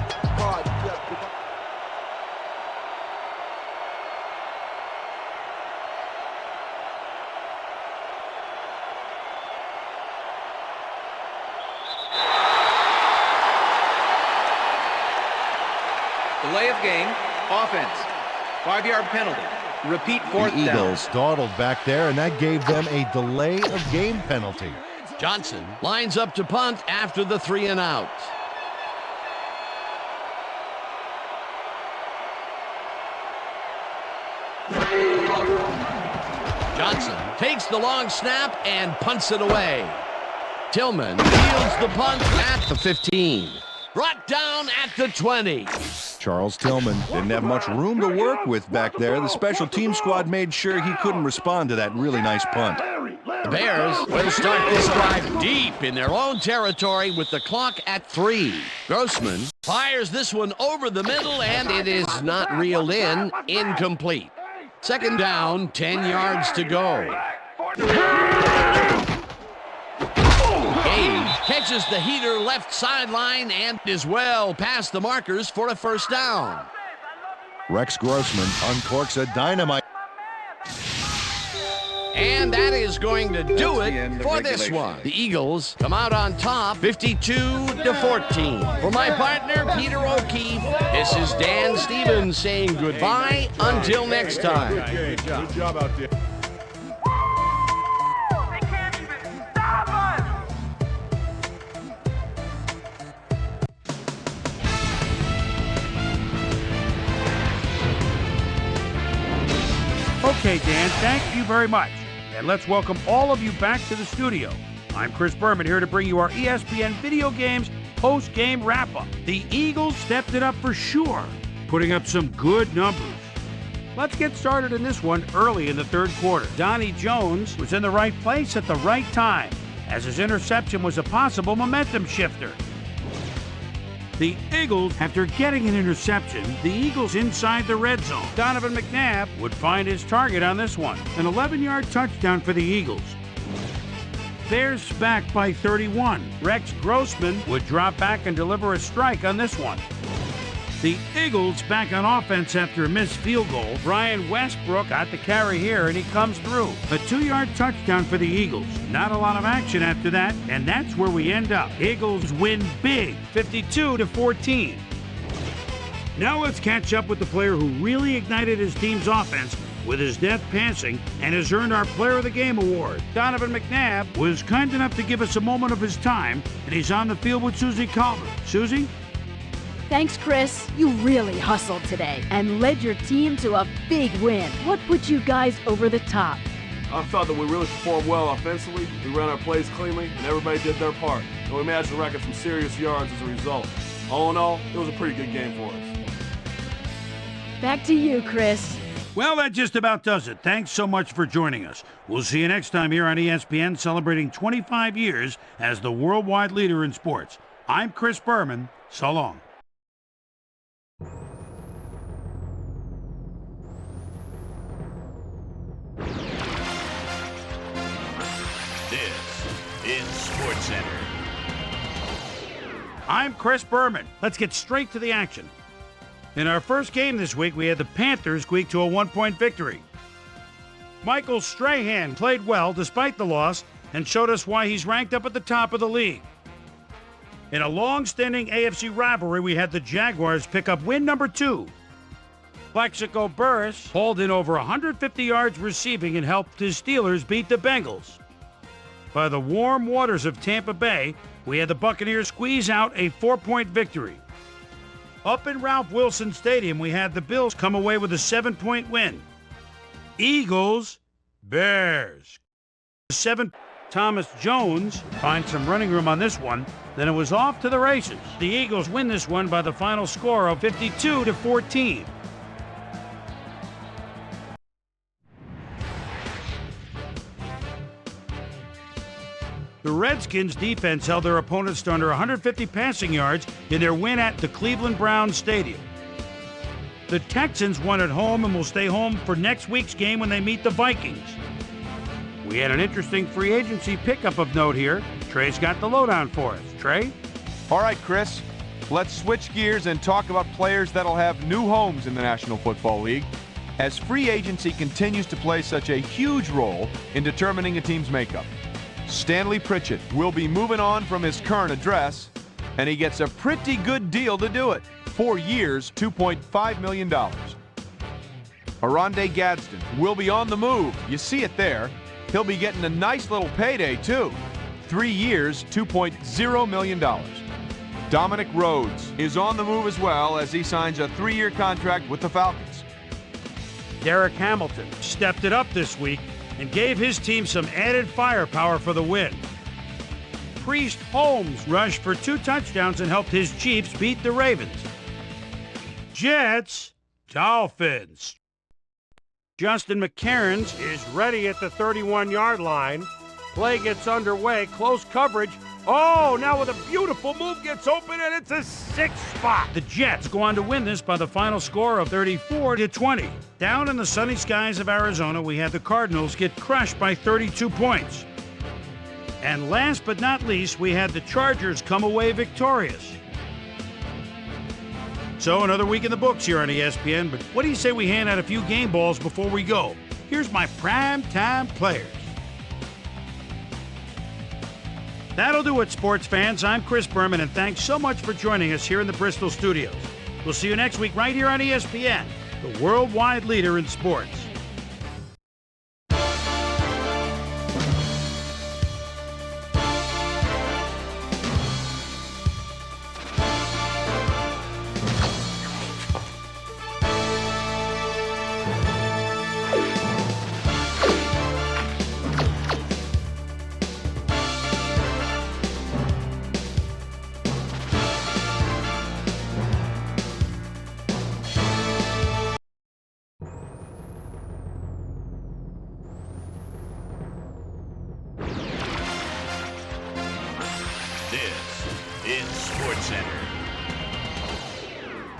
Delay of game, offense. 5-yard penalty. Repeat fourth The down. Eagles dawdled back there, and that gave them a delay of game penalty. Johnson lines up to punt after the 3 and out. Johnson takes the long snap and punts it away. Tillman fields the punt at the 15. Brought down at the 20. Charles Tillman didn't have much room to work with back there. The special team squad made sure he couldn't respond to that really nice punt. The Bears will start this drive deep in their own territory with the clock at 3. Grossman fires this one over the middle, and it is not reeled in. Incomplete. Second down, 10 yards to go. Gage catches the heater left sideline and is well past the markers for a first down. Rex Grossman uncorks a dynamite. And that is going to do it for this one. The Eagles come out on top, 52-14. For my partner, Peter O'Keefe, this is Dan Stevens saying goodbye until next time. Good job out there. Okay, Dan, thank you very much. And let's welcome all of you back to the studio. I'm Chris Berman here to bring you our ESPN Video Games post-game wrap-up. The Eagles stepped it up for sure, putting up some good numbers. Let's get started in this one early in the third quarter. Donnie Jones was in the right place at the right time, as his interception was a possible momentum shifter. The Eagles, after getting an interception, the Eagles inside the red zone. Donovan McNabb would find his target on this one. An 11-yard touchdown for the Eagles. Bears back by 31. Rex Grossman would drop back and deliver a strike on this one. The Eagles back on offense after a missed field goal. Brian Westbrook got the carry here, and he comes through. A 2-yard touchdown for the Eagles. Not a lot of action after that, and that's where we end up. Eagles win big, 52-14. Now let's catch up with the player who really ignited his team's offense with his deft passing and has earned our Player of the Game award. Donovan McNabb was kind enough to give us a moment of his time, and he's on the field with Susie Calvert. Susie? Thanks, Chris. You really hustled today and led your team to a big win. What put you guys over the top? I felt that we really performed well offensively. We ran our plays cleanly, and everybody did their part. And we managed to rack up some serious yards as a result. All in all, it was a pretty good game for us. Back to you, Chris. Well, that just about does it. Thanks so much for joining us. We'll see you next time here on ESPN, celebrating 25 years as the worldwide leader in sports. I'm Chris Berman. So long. This is SportsCenter. I'm Chris Berman. Let's get straight to the action. In our first game this week, we had the Panthers squeak to a 1-point victory. Michael Strahan played well despite the loss and showed us why he's ranked up at the top of the league. In a long-standing AFC rivalry, we had the Jaguars pick up win number 2. Plaxico Burress hauled in over 150 yards receiving and helped his Steelers beat the Bengals. By the warm waters of Tampa Bay, we had the Buccaneers squeeze out a 4-point victory. Up in Ralph Wilson Stadium, we had the Bills come away with a 7-point win. Eagles, Bears. 7. Thomas Jones finds some running room on this one. Then it was off to the races. The Eagles win this one by the final score of 52-14. The Redskins defense held their opponents to under 150 passing yards in their win at the Cleveland Browns Stadium. The Texans won at home and will stay home for next week's game when they meet the Vikings. We had an interesting free agency pickup of note here. Trey's got the lowdown for us. Trey? All right, Chris. Let's switch gears and talk about players that'll have new homes in the National Football League, as free agency continues to play such a huge role in determining a team's makeup. Stanley Pritchett will be moving on from his current address, and he gets a pretty good deal to do it. 4 years, $2.5 million. Oronde Gadsden will be on the move. You see it there. He'll be getting a nice little payday, too. 3 years, $2.0 million. Dominic Rhodes is on the move as well as he signs a 3-year contract with the Falcons. Derek Hamilton stepped it up this week and gave his team some added firepower for the win. Priest Holmes rushed for 2 touchdowns and helped his Chiefs beat the Ravens. Jets, Dolphins. Justin McCairns is ready at the 31-yard line. Play gets underway, close coverage. Oh, now with a beautiful move, gets open, and it's a 6th spot. The Jets go on to win this by the final score of 34-20. Down in the sunny skies of Arizona, we had the Cardinals get crushed by 32 points. And last but not least, we had the Chargers come away victorious. So another week in the books here on ESPN, but what do you say we hand out a few game balls before we go? Here's my primetime players. That'll do it, sports fans. I'm Chris Berman, and thanks so much for joining us here in the Bristol studios. We'll see you next week right here on ESPN, the worldwide leader in sports.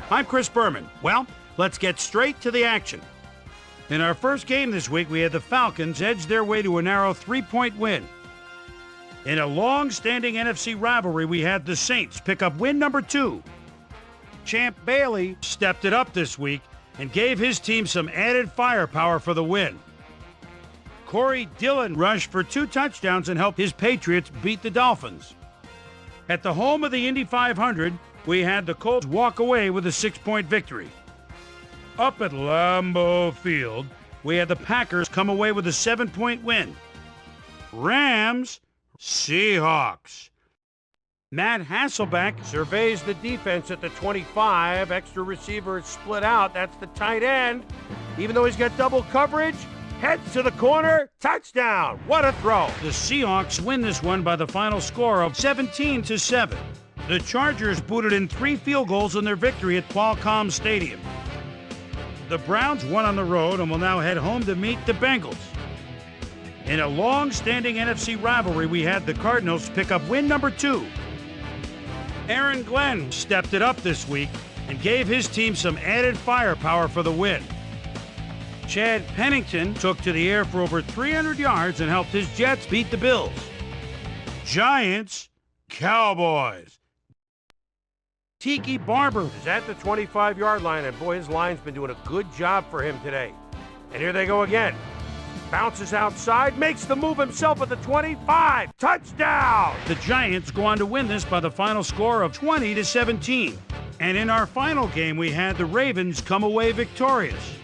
I'm Chris Berman. Well, let's get straight to the action. In our first game this week, we had the Falcons edge their way to a narrow 3-point win. In a long-standing NFC rivalry, we had the Saints pick up win number 2. Champ Bailey stepped it up this week and gave his team some added firepower for the win. Corey Dillon rushed for 2 touchdowns and helped his Patriots beat the Dolphins. At the home of the Indy 500, we had the Colts walk away with a 6-point victory. Up at Lambeau Field, we had the Packers come away with a 7-point win. Rams, Seahawks. Matt Hasselbeck surveys the defense at the 25. Extra receivers split out. That's the tight end. Even though he's got double coverage, heads to the corner, touchdown. What a throw. The Seahawks win this one by the final score of 17-7. The Chargers booted in 3 field goals in their victory at Qualcomm Stadium. The Browns won on the road and will now head home to meet the Bengals. In a long-standing NFC rivalry, we had the Cardinals pick up win number 2. Aaron Glenn stepped it up this week and gave his team some added firepower for the win. Chad Pennington took to the air for over 300 yards and helped his Jets beat the Bills. Giants, Cowboys. Tiki Barber is at the 25-yard line, and boy, his line's been doing a good job for him today. And here they go again. Bounces outside, makes the move himself at the 25. Touchdown! The Giants go on to win this by the final score of 20-17. And in our final game, we had the Ravens come away victorious.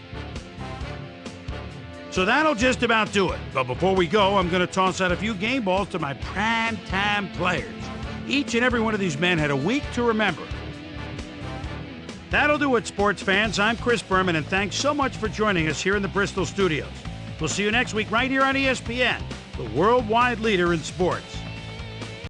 So that'll just about do it. But before we go, I'm going to toss out a few game balls to my prime-time players. Each and every one of these men had a week to remember. That'll do it, sports fans. I'm Chris Berman, and thanks so much for joining us here in the Bristol studios. We'll see you next week right here on ESPN, the worldwide leader in sports.